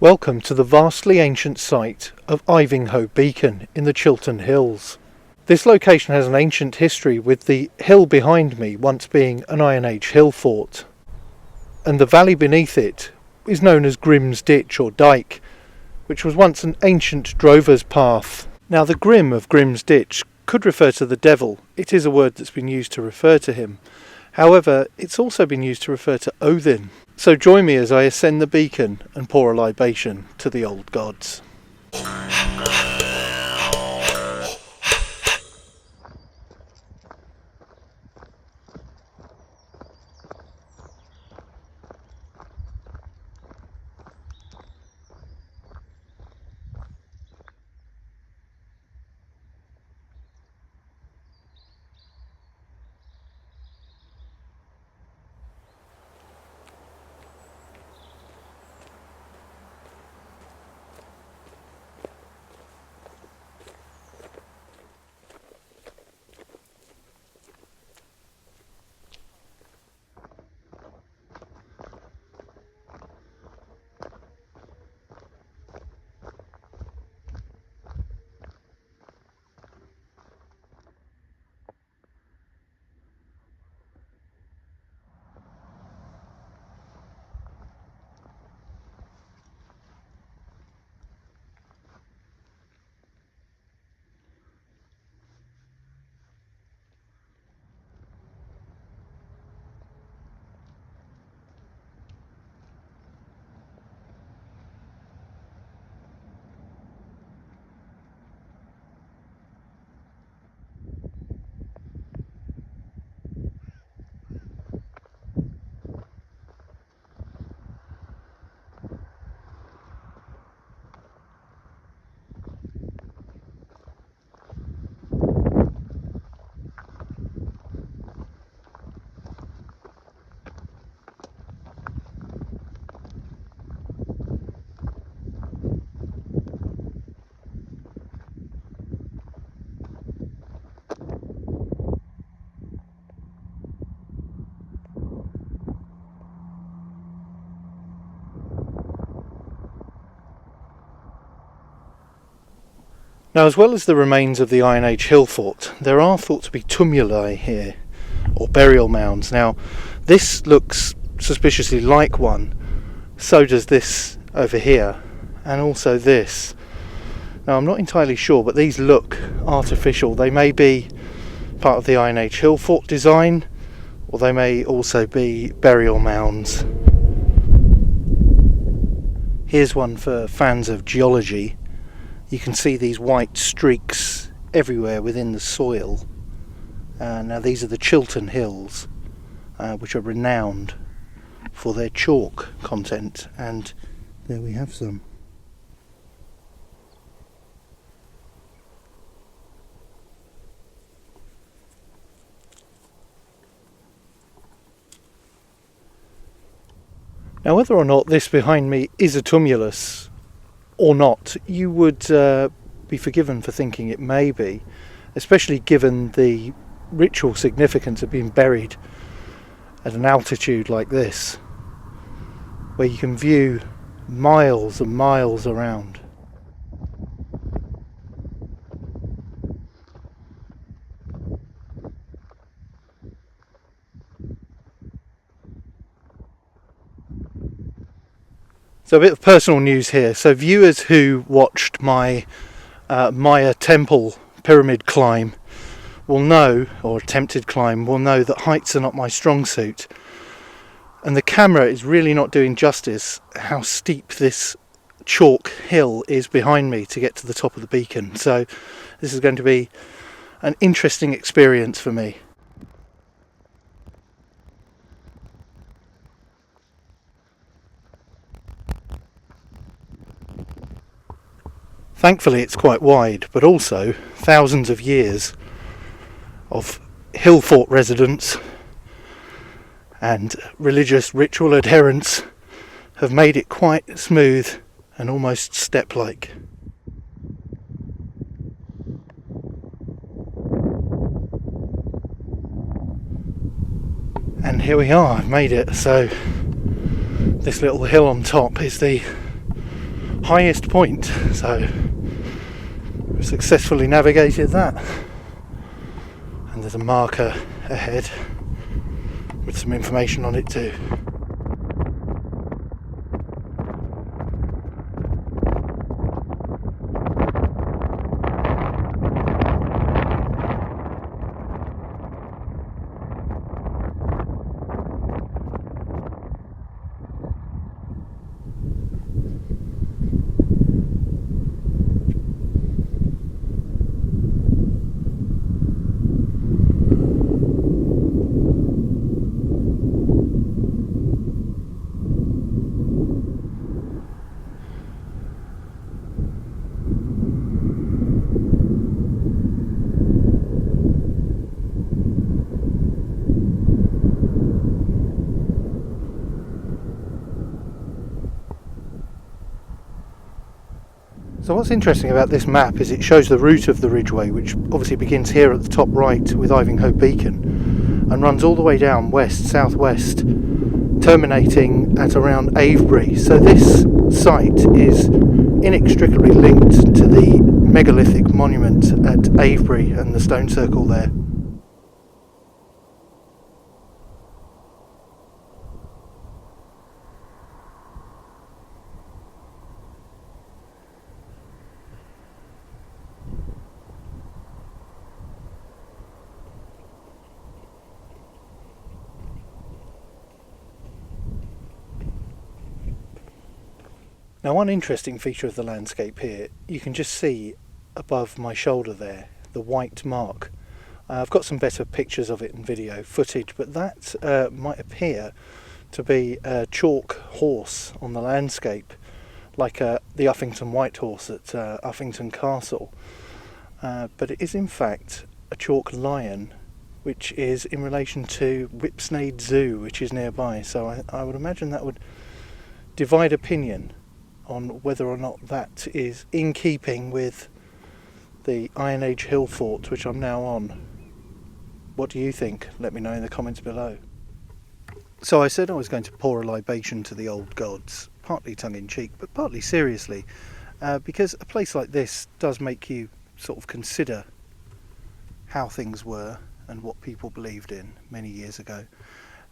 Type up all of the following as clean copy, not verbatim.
Welcome to the vastly ancient site of Ivinghoe Beacon in the Chiltern Hills. This location has an ancient history, with the hill behind me once being an Iron Age hill fort, and the valley beneath it is known as Grim's Ditch or Dyke, which was once an ancient drover's path. Now, the Grim of Grim's Ditch could refer to the devil. It is a word that's been used to refer to him. However, it's also been used to refer to Odin. So join me as I ascend the beacon and pour a libation to the old gods. Now, as well as the remains of the Iron Age hill fort, there are thought to be tumuli here, or burial mounds. Now, this looks suspiciously like one, so does this over here, and also this. Now, I'm not entirely sure, but these look artificial. They may be part of the Iron Age hill fort design, or they may also be burial mounds. Here's one for fans of geology. You can see these white streaks everywhere within the soil. Now, these are the Chiltern Hills, which are renowned for their chalk content, and there we have some. Now, whether or not this behind me is a tumulus or not, you would be forgiven for thinking it may be, especially given the ritual significance of being buried at an altitude like this, where you can view miles and miles around. So a bit of personal news here. So viewers who watched my Maya temple pyramid climb will know, or attempted climb, will know that heights are not my strong suit. And the camera is really not doing justice how steep this chalk hill is behind me to get to the top of the beacon. So this is going to be an interesting experience for me. Thankfully it's quite wide, but also thousands of years of hill fort residents and religious ritual adherence have made it quite smooth and almost step-like. And here we are, I've made it. So this little hill on top is the highest point, so we've successfully navigated that. And there's a marker ahead with some information on it too. So what's interesting about this map is it shows the route of the Ridgeway, which obviously begins here at the top right with Ivinghoe Beacon and runs all the way down west, southwest, terminating at around Avebury. So this site is inextricably linked to the megalithic monument at Avebury and the stone circle there. Now, one interesting feature of the landscape here, you can just see above my shoulder there, the white mark. I've got some better pictures of it and video footage, but that might appear to be a chalk horse on the landscape, like the Uffington White Horse at Uffington Castle. But it is in fact a chalk lion, which is in relation to Whipsnade Zoo, which is nearby. So I would imagine that would divide opinion on whether or not that is in keeping with the Iron Age Hillfort, which I'm now on. What do you think? Let me know in the comments below. So I said I was going to pour a libation to the old gods, partly tongue-in-cheek, but partly seriously, because a place like this does make you sort of consider how things were and what people believed in many years ago.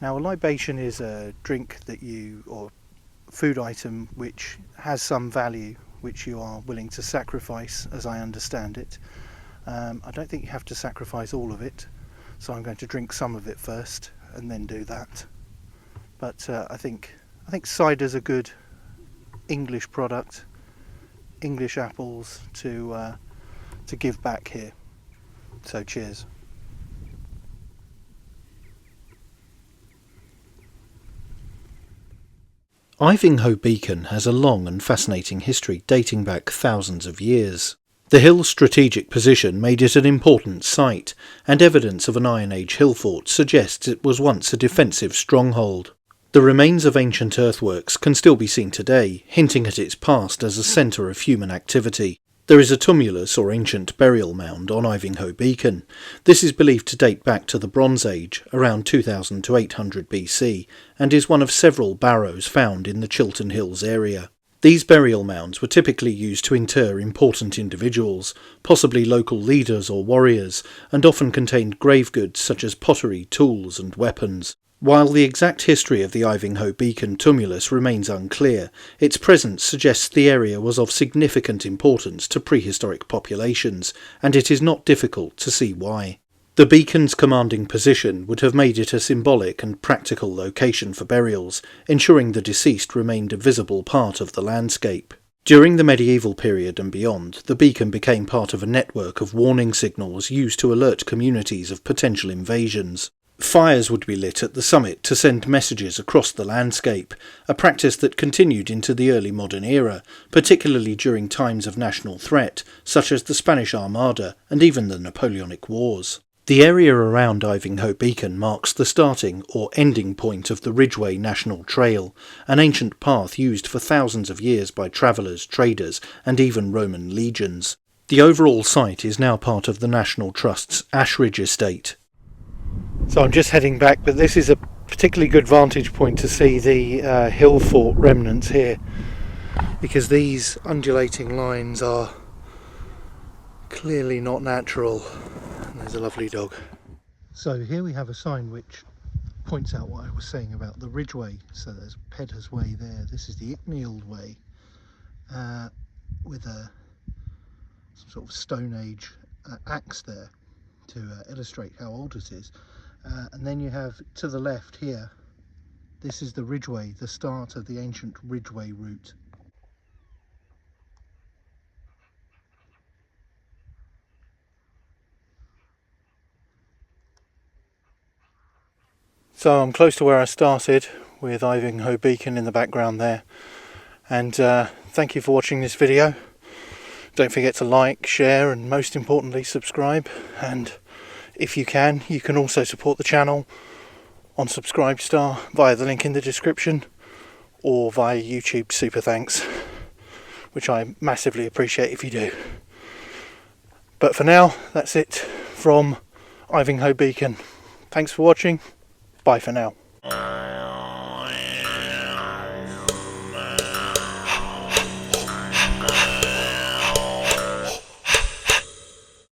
Now, a libation is a drink that or food item which has some value, which you are willing to sacrifice, as I understand it. I don't think you have to sacrifice all of it, so I'm going to drink some of it first and then do that. But I think cider's a good English product, English apples to give back here. So cheers. Ivinghoe Beacon has a long and fascinating history dating back thousands of years. The hill's strategic position made it an important site, and evidence of an Iron Age hillfort suggests it was once a defensive stronghold. The remains of ancient earthworks can still be seen today, hinting at its past as a centre of human activity. There is a tumulus or ancient burial mound on Ivinghoe Beacon. This is believed to date back to the Bronze Age, around 2000 to 800 BC, and is one of several barrows found in the Chiltern Hills area. These burial mounds were typically used to inter important individuals, possibly local leaders or warriors, and often contained grave goods such as pottery, tools and weapons. While the exact history of the Ivinghoe Beacon tumulus remains unclear, its presence suggests the area was of significant importance to prehistoric populations, and it is not difficult to see why. The beacon's commanding position would have made it a symbolic and practical location for burials, ensuring the deceased remained a visible part of the landscape. During the medieval period and beyond, the beacon became part of a network of warning signals used to alert communities of potential invasions. Fires would be lit at the summit to send messages across the landscape, a practice that continued into the early modern era, particularly during times of national threat, such as the Spanish Armada and even the Napoleonic Wars. The area around Ivinghoe Beacon marks the starting or ending point of the Ridgeway National Trail, an ancient path used for thousands of years by travellers, traders and even Roman legions. The overall site is now part of the National Trust's Ashridge estate. So I'm just heading back, but this is a particularly good vantage point to see the Hillfort remnants here. because these undulating lines are clearly not natural. And there's a lovely dog. So here we have a sign which points out what I was saying about the Ridgeway. So there's Pedder's Way there. This is the Icknield Way, with some sort of Stone Age axe there to illustrate how old it is. And then you have to the left here, this is the Ridgeway, the start of the ancient Ridgeway route. So I'm close to where I started, with Ivinghoe Beacon in the background there. And thank you for watching this video. Don't forget to like, share, and most importantly subscribe. And if you can also support the channel on Subscribestar via the link in the description, or via YouTube Super Thanks, which I massively appreciate if you do. But for now, that's it from Ivinghoe Beacon. Thanks for watching. Bye for now.